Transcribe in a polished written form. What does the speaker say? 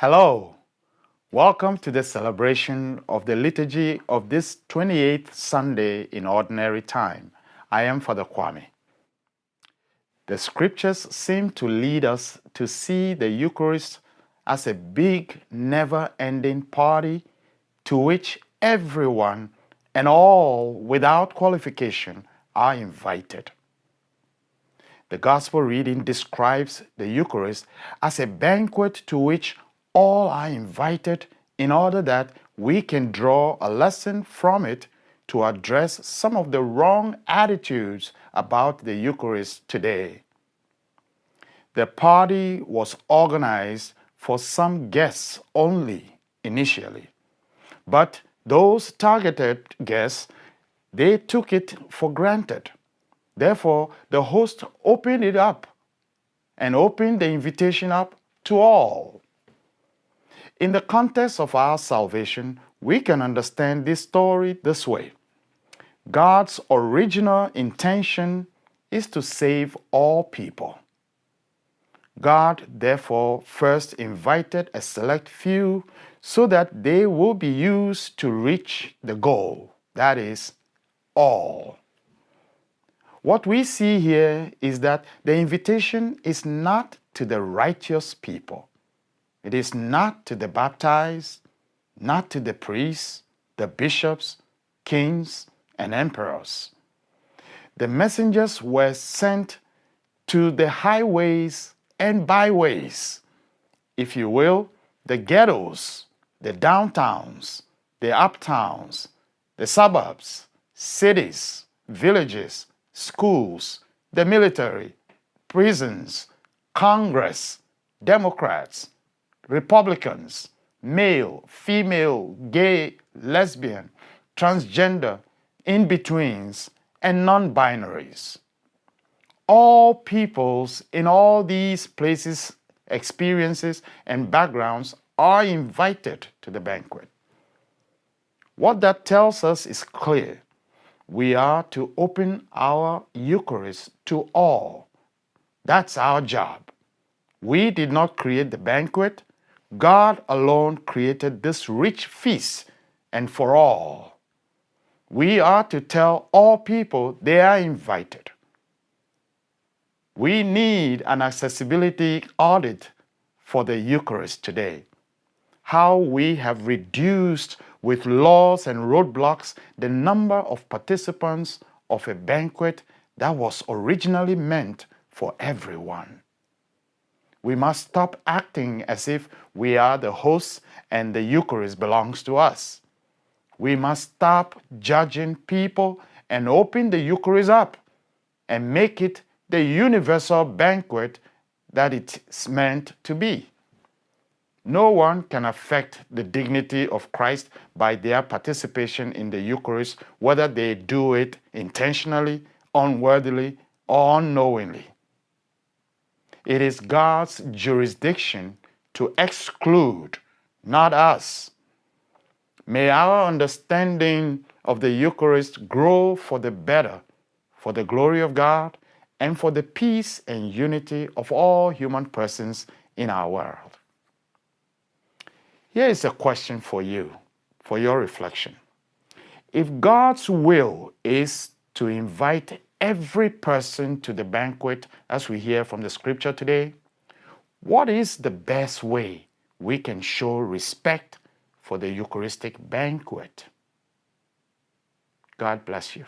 Hello, welcome to the celebration of the liturgy of this 28th Sunday in Ordinary Time. I am Father Kwame. The scriptures seem to lead us to see the Eucharist as a big, never-ending party to which everyone and all, without qualification, are invited. The Gospel reading describes the Eucharist as a banquet to which all are invited in order that we can draw a lesson from it to address some of the wrong attitudes about the Eucharist today. The party was organized for some guests only initially, but those targeted guests, they took it for granted. Therefore, the host opened it up and opened the invitation up to all. In the context of our salvation, we can understand this story this way. God's original intention is to save all people. God, therefore, first invited a select few so that they will be used to reach the goal, that is, all. What we see here is that the invitation is not to the righteous people. It is not to the baptized, not to the priests, the bishops, kings, and emperors. The messengers were sent to the highways and byways, if you will, the ghettos, the downtowns, the uptowns, the suburbs, cities, villages, schools, the military, prisons, Congress, Democrats, Republicans, male, female, gay, lesbian, transgender, in-betweens, and non-binaries. All peoples in all these places, experiences, and backgrounds are invited to the banquet. What that tells us is clear. We are to open our Eucharist to all. That's our job. We did not create the banquet. God alone created this rich feast and for all. We are to tell all people they are invited. We need an accessibility audit for the Eucharist today. How we have reduced with laws and roadblocks the number of participants of a banquet that was originally meant for everyone. We must stop acting as if we are the hosts and the Eucharist belongs to us. We must stop judging people and open the Eucharist up and make it the universal banquet that it's meant to be. No one can affect the dignity of Christ by their participation in the Eucharist, whether they do it intentionally, unworthily, or unknowingly. It is God's jurisdiction to exclude, not us. May our understanding of the Eucharist grow for the better, for the glory of God, and for the peace and unity of all human persons in our world. Here is a question for you, for your reflection. If God's will is to invite every person to the banquet, as we hear from the scripture today, what is the best way we can show respect for the Eucharistic banquet? God bless you.